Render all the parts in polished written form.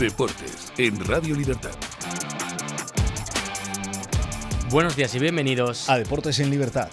Deportes en Radio Libertad. Buenos días y bienvenidos a Deportes en Libertad.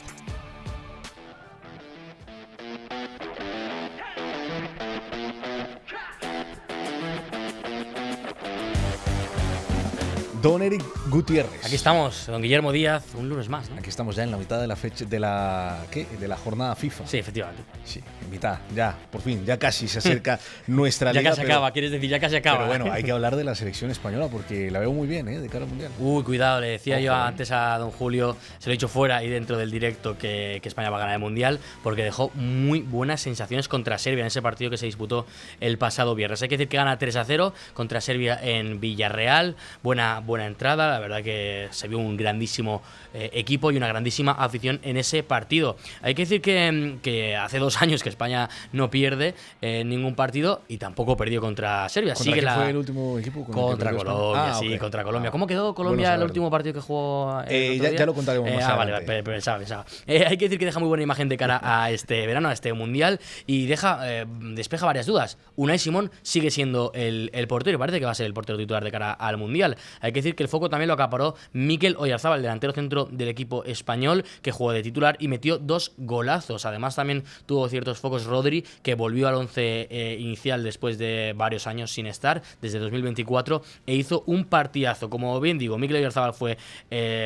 Don Eric Gutiérrez. Aquí estamos, don Guillermo Díaz, un lunes más, ¿no? Aquí estamos ya en la mitad de la fecha de la jornada FIFA. Sí, efectivamente. Sí, en mitad, ya, por fin, ya casi se acerca nuestra ya liga. casi acaba, quieres decir, ya casi acaba. Pero bueno, hay que hablar de la selección española porque la veo muy bien, de cara al Mundial. Uy, cuidado, le decía yo antes a don Julio, se lo he dicho fuera y dentro del directo que España va a ganar el Mundial porque dejó muy buenas sensaciones contra Serbia en ese partido que se disputó el pasado viernes. Hay que decir que gana 3-0 contra Serbia en Villarreal, buena entrada, la verdad que se vio un grandísimo equipo y una grandísima afición en ese partido. Hay que decir que hace 2 años que España no pierde ningún partido y tampoco perdió contra Serbia. ¿Contra quién fue el último equipo? Contra Colombia, sí, contra Colombia. ¿Cómo quedó Colombia el último partido que jugó? Ya lo contaremos más adelante. Vale, pensaba. Hay que decir que deja muy buena imagen de cara a este verano, a este Mundial, y despeja varias dudas. Unai Simón sigue siendo el portero y parece que va a ser el portero titular de cara al Mundial. Hay que decir que el foco también lo acaparó Mikel Oyarzabal, el delantero centro del equipo español, que jugó de titular y metió 2 golazos. Además también tuvo ciertos focos Rodri, que volvió al 11 inicial después de varios años sin estar, desde 2024, e hizo un partidazo. Como bien digo, Mikel Oyarzabal fue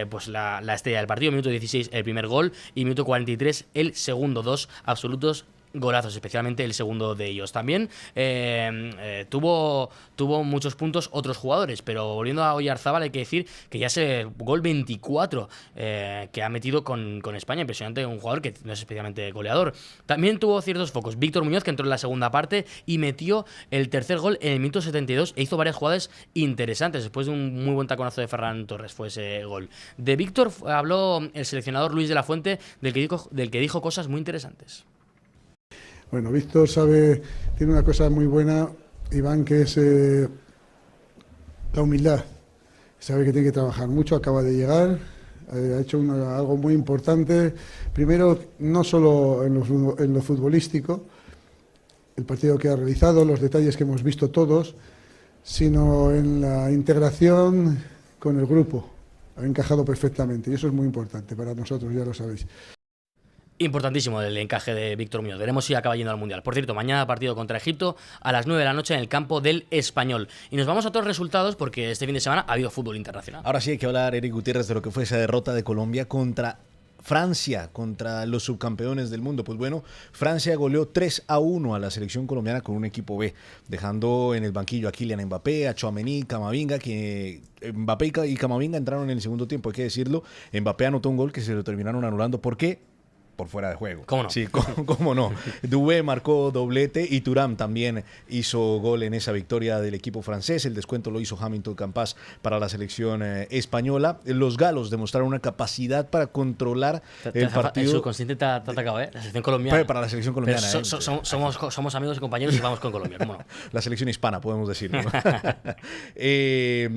pues la estrella del partido. Minuto 16 el primer gol y minuto 43 el segundo. 2 absolutos golazos, especialmente el segundo de ellos. También tuvo muchos puntos otros jugadores, pero volviendo a Oyarzabal hay que decir que ya es el gol 24 que ha metido con España. Impresionante, un jugador que no es especialmente goleador. También tuvo ciertos focos Víctor Muñoz, que entró en la segunda parte y metió el tercer gol en el minuto 72 e hizo varias jugadas interesantes. Después de un muy buen taconazo de Ferran Torres fue ese gol. De Víctor habló el seleccionador Luis de la Fuente, del que dijo cosas muy interesantes. Bueno, Víctor tiene una cosa muy buena, Iván, que es la humildad. Sabe que tiene que trabajar mucho, acaba de llegar, ha hecho algo muy importante. Primero, no solo en lo futbolístico, el partido que ha realizado, los detalles que hemos visto todos, sino en la integración con el grupo. Ha encajado perfectamente y eso es muy importante para nosotros, ya lo sabéis. Importantísimo el encaje de Víctor Muñoz. Veremos si acaba yendo al Mundial. Por cierto, mañana partido contra Egipto a las 9 de la noche en el campo del Español. Y nos vamos a otros resultados porque este fin de semana ha habido fútbol internacional. Ahora sí hay que hablar, Eric Gutiérrez, de lo que fue esa derrota de Colombia contra Francia, contra los subcampeones del mundo. Pues bueno, Francia goleó 3-1 a la selección colombiana con un equipo B, dejando en el banquillo a Kylian Mbappé, a Tchouaméni, Camavinga, que Mbappé y Camavinga entraron en el segundo tiempo, hay que decirlo. Mbappé anotó un gol que se lo terminaron anulando. ¿Por qué? Por fuera de juego. ¿Cómo no? Sí, ¿cómo no? Dubé marcó doblete y Thuram también hizo gol en esa victoria del equipo francés. El descuento lo hizo Hamilton Campas para la selección española. Los galos demostraron una capacidad para controlar el partido. El subconsciente te ha atacado, La selección colombiana. Para la selección colombiana. Somos amigos y compañeros y vamos con Colombia, ¿cómo no? La selección hispana, podemos decirlo.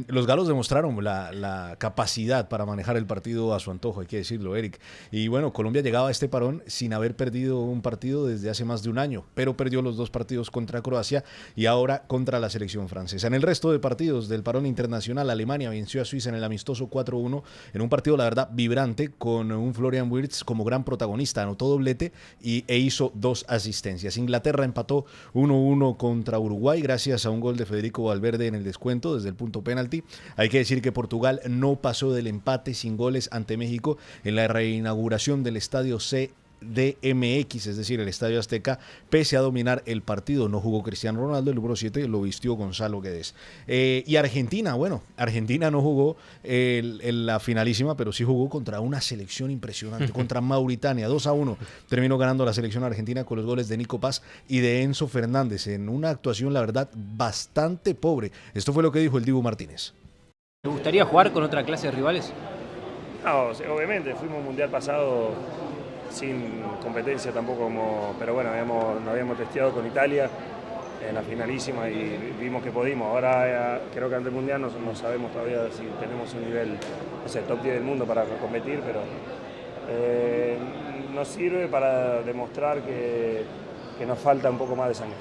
Los galos demostraron la capacidad para manejar el partido a su antojo, hay que decirlo, Eric. Y bueno, Colombia llegaba a este parón sin haber perdido un partido desde hace más de un año, pero perdió los 2 partidos contra Croacia y ahora contra la selección francesa. En el resto de partidos del parón internacional, Alemania venció a Suiza en el amistoso 4-1 en un partido, la verdad, vibrante, con un Florian Wirtz como gran protagonista. Anotó doblete e hizo 2 asistencias. Inglaterra empató 1-1 contra Uruguay gracias a un gol de Federico Valverde en el descuento desde el punto penalti. Hay que decir que Portugal no pasó del empate sin goles ante México en la reinauguración del estadio CDMX, es decir, el Estadio Azteca, pese a dominar el partido. No jugó Cristiano Ronaldo, el número 7 lo vistió Gonzalo Guedes. Y Argentina, bueno, Argentina no jugó en la finalísima, pero sí jugó contra una selección impresionante, contra Mauritania, 2-1. Terminó ganando la selección argentina con los goles de Nico Paz y de Enzo Fernández, en una actuación, la verdad, bastante pobre. Esto fue lo que dijo el Dibu Martínez. ¿Te gustaría jugar con otra clase de rivales? No, obviamente, fuimos un mundial pasado sin competencia tampoco, pero bueno, nos habíamos testeado con Italia en la finalísima y vimos que pudimos. Ahora creo que ante el mundial no sabemos todavía si tenemos un nivel, no sé, top 10 del mundo para competir, pero nos sirve para demostrar que nos falta un poco más de sangre.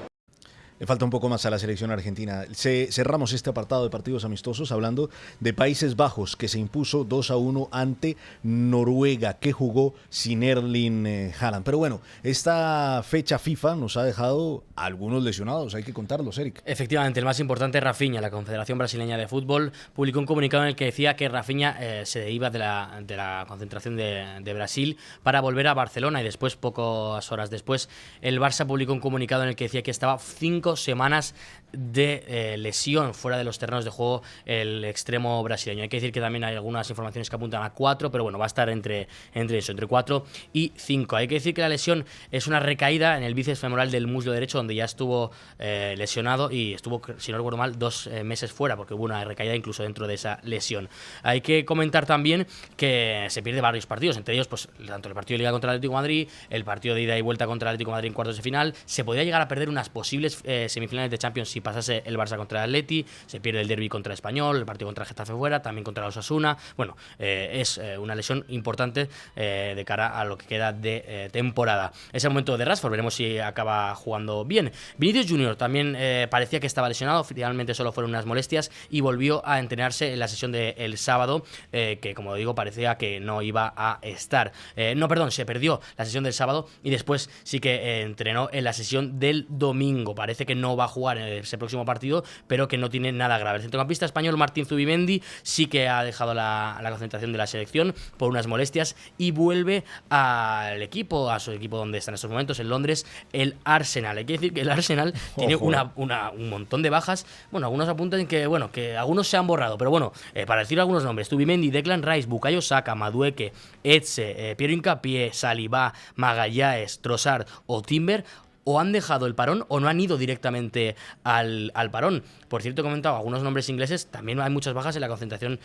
Le falta un poco más a la selección argentina. Cerramos este apartado de partidos amistosos hablando de Países Bajos, que se impuso 2-1 ante Noruega, que jugó sin Erling Haaland. Pero bueno, esta fecha FIFA nos ha dejado algunos lesionados, hay que contarlos, Eric. Efectivamente, el más importante, Rafinha. La Confederación Brasileña de Fútbol publicó un comunicado en el que decía que Rafinha se iba de la concentración de Brasil para volver a Barcelona, y después, pocas horas después, el Barça publicó un comunicado en el que decía que estaba 5 semanas de lesión fuera de los terrenos de juego el extremo brasileño. Hay que decir que también hay algunas informaciones que apuntan a 4, pero bueno, va a estar entre 4 y 5. Hay que decir que la lesión es una recaída en el bíceps femoral del muslo derecho, donde ya estuvo lesionado y estuvo, si no recuerdo mal, 2 meses fuera, porque hubo una recaída incluso dentro de esa lesión. Hay que comentar también que se pierde varios partidos, entre ellos pues tanto el partido de Liga contra el Atlético de Madrid, el partido de ida y vuelta contra el Atlético de Madrid en cuartos de final. Se podría llegar a perder unas posibles semifinales de Champions si pasase el Barça contra el Atleti, se pierde el derbi contra el Español, el partido contra el Getafe fuera, también contra el Osasuna. Bueno, es una lesión importante de cara a lo que queda de temporada. Es el momento de Rashford, veremos si acaba jugando bien. Vinicius Junior también parecía que estaba lesionado, finalmente solo fueron unas molestias y volvió a entrenarse en la sesión del sábado, que como digo parecía que no iba a estar. Se perdió la sesión del sábado y después sí que entrenó en la sesión del domingo. Parece que no va a jugar en ese próximo partido, pero que no tiene nada grave. El centrocampista español Martín Zubimendi sí que ha dejado la concentración de la selección por unas molestias y vuelve al equipo, a su equipo donde está en estos momentos, en Londres, el Arsenal. Hay que decir que el Arsenal tiene un montón de bajas. Bueno, algunos apuntan que algunos se han borrado, pero bueno, para decir algunos nombres: Zubimendi, Declan Rice, Bukayo Saka, Madueke, Etxe, Piero Hincapié, Saliba, Magallanes, Trossard o Timber o han dejado el parón o no han ido directamente al parón. Por cierto, he comentado algunos nombres ingleses, también hay muchas bajas en la concentración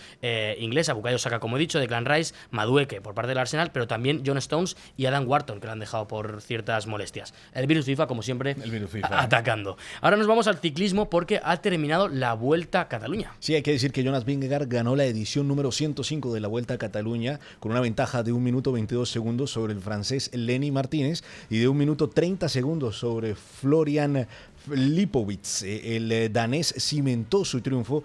inglesa. Bukayo Saka, como he dicho, Declan Rice, Madueke por parte del Arsenal, pero también John Stones y Adam Wharton, que lo han dejado por ciertas molestias. El virus FIFA, como siempre, atacando. Ahora nos vamos al ciclismo porque ha terminado la Vuelta a Cataluña. Sí, hay que decir que Jonas Vingegaard ganó la edición número 105 de la Vuelta a Cataluña con una ventaja de 1 minuto 22 segundos sobre el francés Lenny Martínez y de 1 minuto 30 segundos sobre Florian Lipowitz. El danés cimentó su triunfo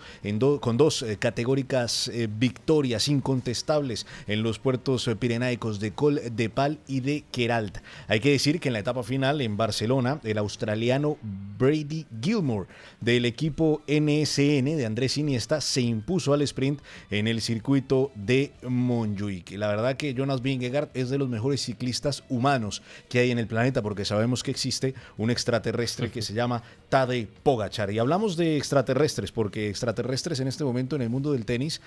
con 2 categóricas victorias incontestables en los puertos pirenaicos de Col de Pal y de Queralt. Hay que decir que en la etapa final en Barcelona, el australiano Brady Gilmore del equipo NSN de Andrés Iniesta se impuso al sprint en el circuito de Montjuic. La verdad que Jonas Vingegaard es de los mejores ciclistas humanos que hay en el planeta, porque sabemos que existe un extraterrestre que se llama Tadej Pogačar. Y hablamos de extraterrestres porque extraterrestres en este momento en el mundo del tenis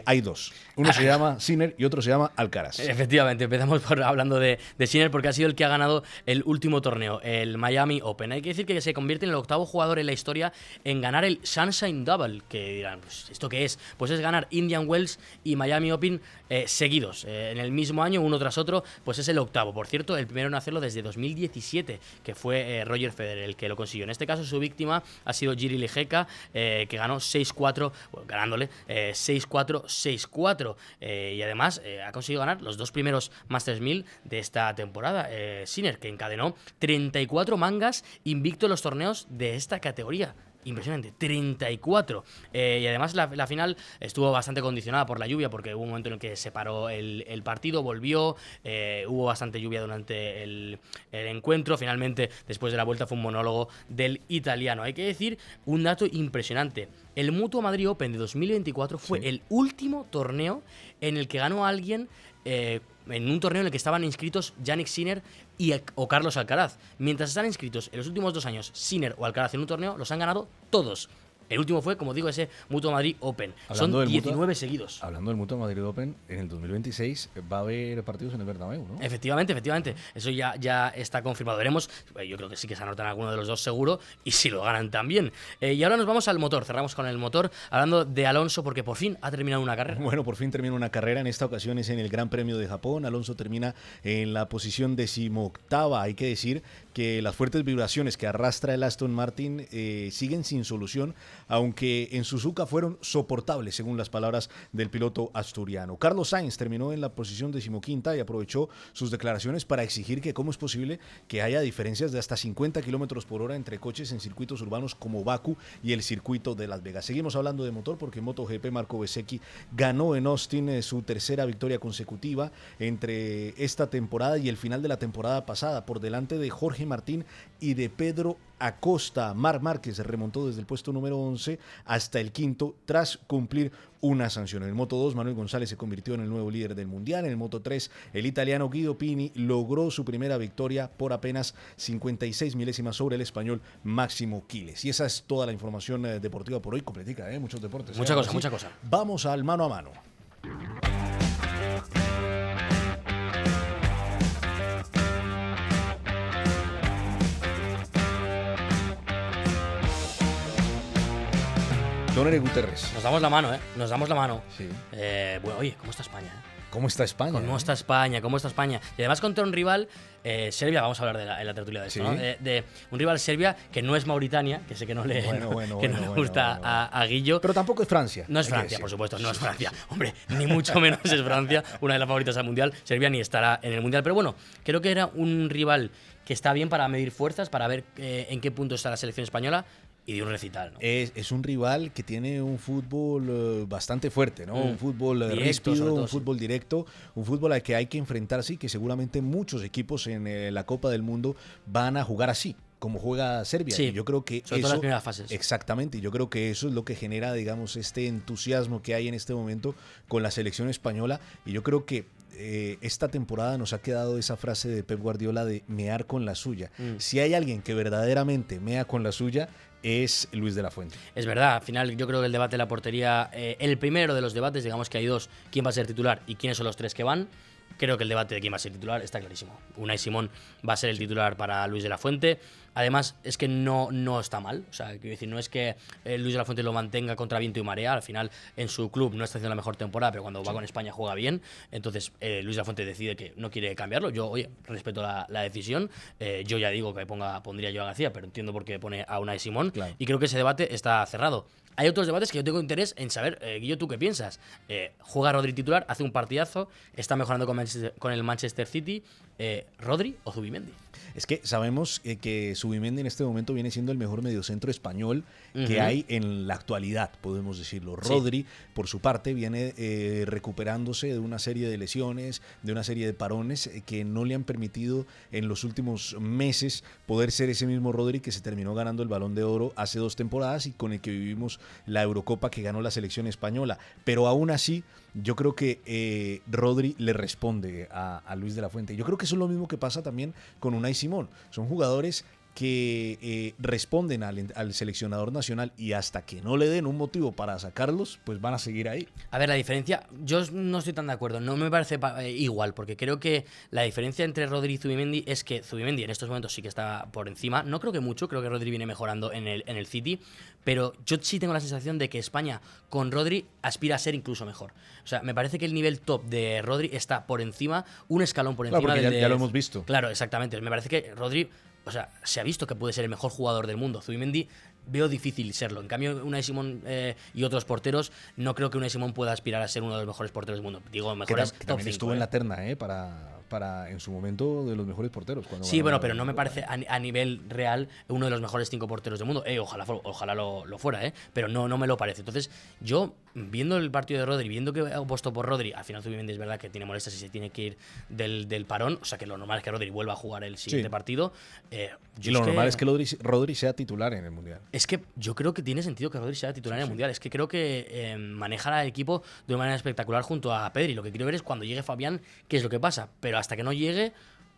hay 2. Uno se llama Sinner y otro se llama Alcaraz. Efectivamente, empezamos hablando de Sinner porque ha sido el que ha ganado el último torneo, el Miami Open. Hay que decir que se convierte en el 8º jugador en la historia en ganar el Sunshine Double, que dirán, pues, ¿esto qué es? Pues es ganar Indian Wells y Miami Open seguidos, en el mismo año, uno tras otro, pues es el 8º. Por cierto, el primero en hacerlo desde 2017, que fue Roger Federer el que lo consiguió. En este caso, su víctima ha sido Jiri Ligeca, que ganó 6-4, ganándole 6-4, 6-4. Y además ha conseguido ganar los 2 primeros Masters 1000 de esta temporada. Sinner, que encadenó 34 mangas invicto en los torneos de esta categoría. Impresionante, 34. Y además la final estuvo bastante condicionada por la lluvia, porque hubo un momento en el que se paró el partido, volvió, hubo bastante lluvia durante el encuentro. Finalmente, después de la vuelta, fue un monólogo del italiano. Hay que decir un dato impresionante: el Mutua Madrid Open de 2024 fue el último torneo en el que ganó alguien en un torneo en el que estaban inscritos Jannik Sinner o Carlos Alcaraz. Mientras están inscritos en los últimos 2 años Sinner o Alcaraz en un torneo, los han ganado todos. El último fue, como digo, ese Mutua Madrid Open. Son 19 seguidos. Hablando del Mutua Madrid Open, en el 2026 va a haber partidos en el Bernabéu, ¿no? Efectivamente. Eso ya está confirmado. Veremos. Yo creo que sí que se anotan alguno de los dos seguro, y si lo ganan también. Y ahora nos vamos al motor. Cerramos con el motor, hablando de Alonso, porque por fin ha terminado una carrera. Bueno, por fin termina una carrera. En esta ocasión es en el Gran Premio de Japón. Alonso termina en la posición 18ª. Hay que decir que las fuertes vibraciones que arrastra el Aston Martin siguen sin solución aunque en Suzuka fueron soportables, según las palabras del piloto asturiano. Carlos Sainz terminó en la posición 15ª y aprovechó sus declaraciones para exigir que cómo es posible que haya diferencias de hasta 50 kilómetros por hora entre coches en circuitos urbanos como Bakú y el circuito de Las Vegas. Seguimos hablando de motor porque en MotoGP Marco Bezzecchi ganó en Austin su tercera victoria consecutiva entre esta temporada y el final de la temporada pasada, por delante de Jorge Martín y de Pedro Acosta. Marc Márquez se remontó desde el puesto número 11 hasta el quinto tras cumplir una sanción. En el Moto 2, Manuel González se convirtió en el nuevo líder del mundial. En el Moto 3, el italiano Guido Pini logró su primera victoria por apenas 56 milésimas sobre el español Máximo Quiles. Y esa es toda la información deportiva por hoy. Completica, muchos deportes. Mucha cosa. Vamos al mano a mano. Don Eric Gutiérrez. Nos damos la mano, ¿eh? Nos damos la mano. Sí. Bueno, oye, ¿cómo está España? ¿Cómo está España? ¿Cómo está España? ¿Cómo está España? Y además contra un rival, Serbia, vamos a hablar en la tertulia de esto, ¿Sí? ¿no? De un rival Serbia que no es Mauritania, que sé que no le, le gusta a Guillo. Pero tampoco es Francia. No es Francia, por supuesto, no es Francia. Hombre, ni mucho menos es Francia, una de las favoritas al Mundial. Serbia ni estará en el Mundial. Pero bueno, creo que era un rival que está bien para medir fuerzas, para ver en qué punto está la selección española. Y de un recital, ¿no? Es un rival que tiene un fútbol bastante fuerte, ¿no? Un fútbol directo, ríspido, un fútbol directo, un fútbol al que hay que enfrentarse y que seguramente muchos equipos en la Copa del Mundo van a jugar así, como juega Serbia. Sí, y yo creo que sobre todo en las primeras fases. Exactamente, y yo creo que eso es lo que genera, digamos, este entusiasmo que hay en este momento con la selección española. Y yo creo que esta temporada nos ha quedado esa frase de Pep Guardiola de mear con la suya. Si hay alguien que verdaderamente mea con la suya, es Luis de la Fuente. Es verdad, al final yo creo que el debate de la portería, el primero de los debates, digamos que hay dos, quién va a ser titular y quiénes son los tres que van. Creo que el debate de quién va a ser titular está clarísimo. Unai Simón va a ser el titular para Luis de la Fuente. Además, es que no está mal. O sea, quiero decir, no es que Luis de la Fuente lo mantenga contra viento y marea. Al final, en su club no está haciendo la mejor temporada, pero cuando va con España juega bien. Entonces, Luis de la Fuente decide que no quiere cambiarlo. Yo, oye, respeto la decisión. Yo ya digo que pondría yo a García, pero entiendo por qué pone a Unai Simón. Claro. Y creo que ese debate está cerrado. Hay otros debates que yo tengo interés en saber, Guillo, ¿tú qué piensas? Juega Rodri titular, hace un partidazo, está mejorando con el Manchester City. ¿Rodri o Zubimendi? Es que sabemos que Zubimendi en este momento viene siendo el mejor mediocentro español que hay en la actualidad, podemos decirlo. Rodri, por su parte, viene recuperándose de una serie de lesiones, de una serie de parones que no le han permitido en los últimos meses poder ser ese mismo Rodri que se terminó ganando el Balón de Oro hace 2 temporadas y con el que vivimos la Eurocopa que ganó la selección española. Pero aún así, yo creo que Rodri le responde a Luis de la Fuente. Yo creo que eso es lo mismo que pasa también con Unai Simón. Son jugadores que responden al seleccionador nacional y hasta que no le den un motivo para sacarlos, pues van a seguir ahí. A ver, la diferencia, yo no estoy tan de acuerdo, no me parece igual, porque creo que la diferencia entre Rodri y Zubimendi es que Zubimendi en estos momentos sí que está por encima, no creo que mucho, creo que Rodri viene mejorando en el City, pero yo sí tengo la sensación de que España con Rodri aspira a ser incluso mejor. O sea, me parece que el nivel top de Rodri está por encima, un escalón por encima porque del ya lo hemos visto. Claro, exactamente, me parece que Rodri... O sea, se ha visto que puede ser el mejor jugador del mundo. Zubimendi veo difícil serlo. En cambio, Unai Simón y otros porteros, no creo que Unai Simón pueda aspirar a ser uno de los mejores porteros del mundo. Digo, mejores que top también 5. estuvo en la terna, para en su momento de los mejores porteros. Sí, bueno, pero no me parece a nivel real uno de los mejores 5 porteros del mundo. Ojalá lo fuera, pero no me lo parece. Entonces, yo, viendo el partido de Rodri, viendo que he puesto por Rodri, al final Zubimendi es verdad que tiene molestias y se tiene que ir del parón, o sea que lo normal es que Rodri vuelva a jugar el siguiente partido. Y lo normal es que Rodri sea titular en el Mundial. Es que yo creo que tiene sentido que Rodri sea titular en el Mundial. Es que creo que maneja al equipo de una manera espectacular junto a Pedri. Lo que quiero ver es cuando llegue Fabián, qué es lo que pasa. Pero hasta que no llegue,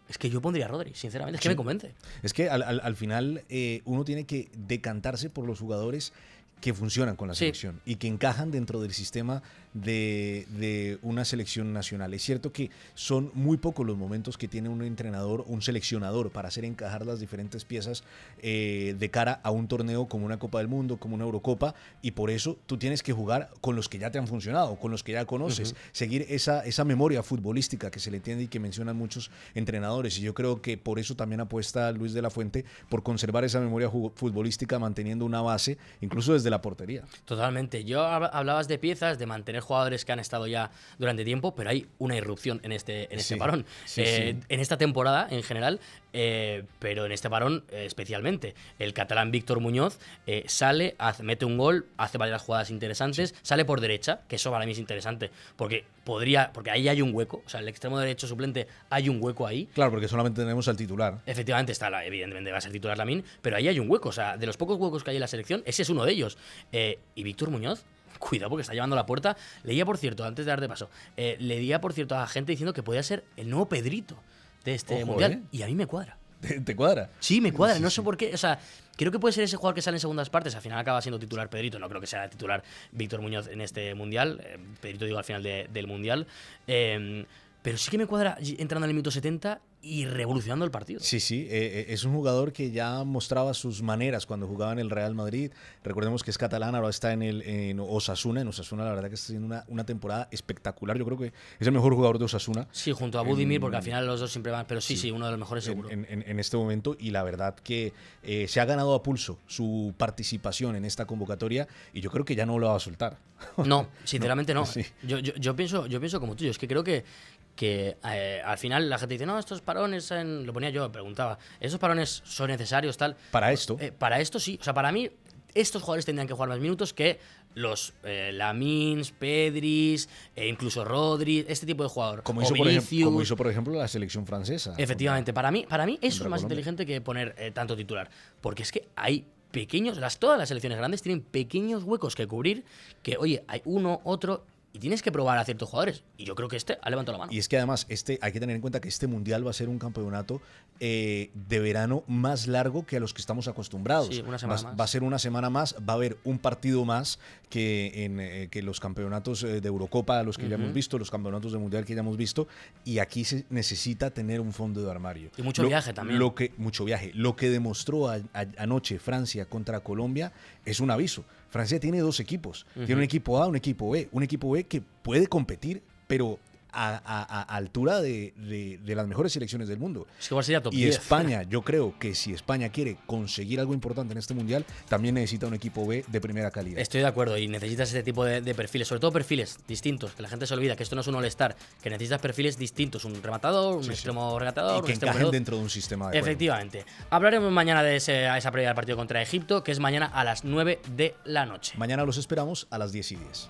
es que yo pondría a Rodri, sinceramente. Es que me convence. Es que al final uno tiene que decantarse por los jugadores que funcionan con la selección y que encajan dentro del sistema de una selección nacional. Es cierto que son muy pocos los momentos que tiene un entrenador, un seleccionador para hacer encajar las diferentes piezas de cara a un torneo como una Copa del Mundo, como una Eurocopa, y por eso tú tienes que jugar con los que ya te han funcionado, con los que ya conoces, seguir esa memoria futbolística que se le tiene y que mencionan muchos entrenadores, y yo creo que por eso también apuesta Luis de la Fuente por conservar esa memoria futbolística, manteniendo una base, incluso desde desde la portería. Totalmente. Hablabas de piezas, de mantener jugadores que han estado ya durante tiempo, pero hay una irrupción en este Sí, parón. sí. En esta temporada en general, pero en este parón especialmente. El catalán Víctor Muñoz sale, mete un gol, hace varias jugadas interesantes, sale por derecha, que eso para mí es interesante, porque ahí hay un hueco, o sea, el extremo derecho suplente hay un hueco ahí. Claro, porque solamente tenemos al titular. Efectivamente evidentemente va a ser titular Lamine, pero ahí hay un hueco, o sea, de los pocos huecos que hay en la selección, ese es uno de ellos. Y Víctor Muñoz, cuidado porque está llevando la puerta. Leía, por cierto, antes de darte paso, leía, por cierto, a gente diciendo que podía ser el nuevo Pedrito de este Ojo, mundial, y a mí me cuadra. ¿Te cuadra? Sí, me cuadra, no sé por qué, o sea, creo que puede ser ese jugador que sale en segundas partes, al final acaba siendo titular Pedrito, no creo que sea titular Víctor Muñoz en este mundial, Pedrito digo al final del mundial, pero sí que me cuadra entrando en el minuto 70 y revolucionando el partido. Sí, es un jugador que ya mostraba sus maneras cuando jugaba en el Real Madrid. Recordemos que es catalán, ahora está en Osasuna. En Osasuna la verdad que está haciendo una temporada espectacular. Yo creo que es el mejor jugador de Osasuna. Sí, junto a Budimir, porque al final los dos siempre van, pero sí, uno de los mejores seguro. En este momento, y la verdad que se ha ganado a pulso su participación en esta convocatoria y yo creo que ya no lo va a soltar. No, sinceramente no. Sí. Yo pienso como tú, es que creo que al final la gente dice, no, estos parones, lo ponía yo, preguntaba, ¿estos parones son necesarios, tal? Para esto. Para esto sí, o sea, para mí estos jugadores tendrían que jugar más minutos que los Lamins, Pedris, incluso Rodri, este tipo de jugador. Como O hizo, por ejemplo, la selección francesa. Efectivamente, para mí eso es más Colombia. inteligente que poner tanto titular, porque es que hay pequeños, todas las selecciones grandes tienen pequeños huecos que cubrir, que oye, hay uno, otro, y tienes que probar a ciertos jugadores. Y yo creo que ha levantado la mano. Y es que además hay que tener en cuenta que este mundial va a ser un campeonato de verano más largo que a los que estamos acostumbrados. Sí, una semana más. Va a ser una semana más, va a haber un partido más que los campeonatos de Eurocopa, los que ya hemos visto, los campeonatos de mundial que ya hemos visto. Y aquí se necesita tener un fondo de armario. Y mucho viaje también. Mucho viaje. Lo que demostró anoche Francia contra Colombia es un aviso. Francia tiene dos equipos. Tiene un equipo A, un equipo B. Un equipo B que puede competir, pero a altura de las mejores selecciones del mundo. Es que igual sería top Y 10. España, yo creo que si España quiere conseguir algo importante en este mundial, también necesita un equipo B de primera calidad. Estoy de acuerdo, y necesitas este tipo de perfiles, sobre todo perfiles distintos, que la gente se olvida que esto no es un all-star, que necesitas perfiles distintos, un rematador, un extremo regatador, Y que un extremo encajen veloz. dentro de un sistema de juego. Efectivamente. Hablaremos mañana de esa previa del partido contra Egipto, que es mañana a las 9 de la noche. Mañana los esperamos a las 10:10.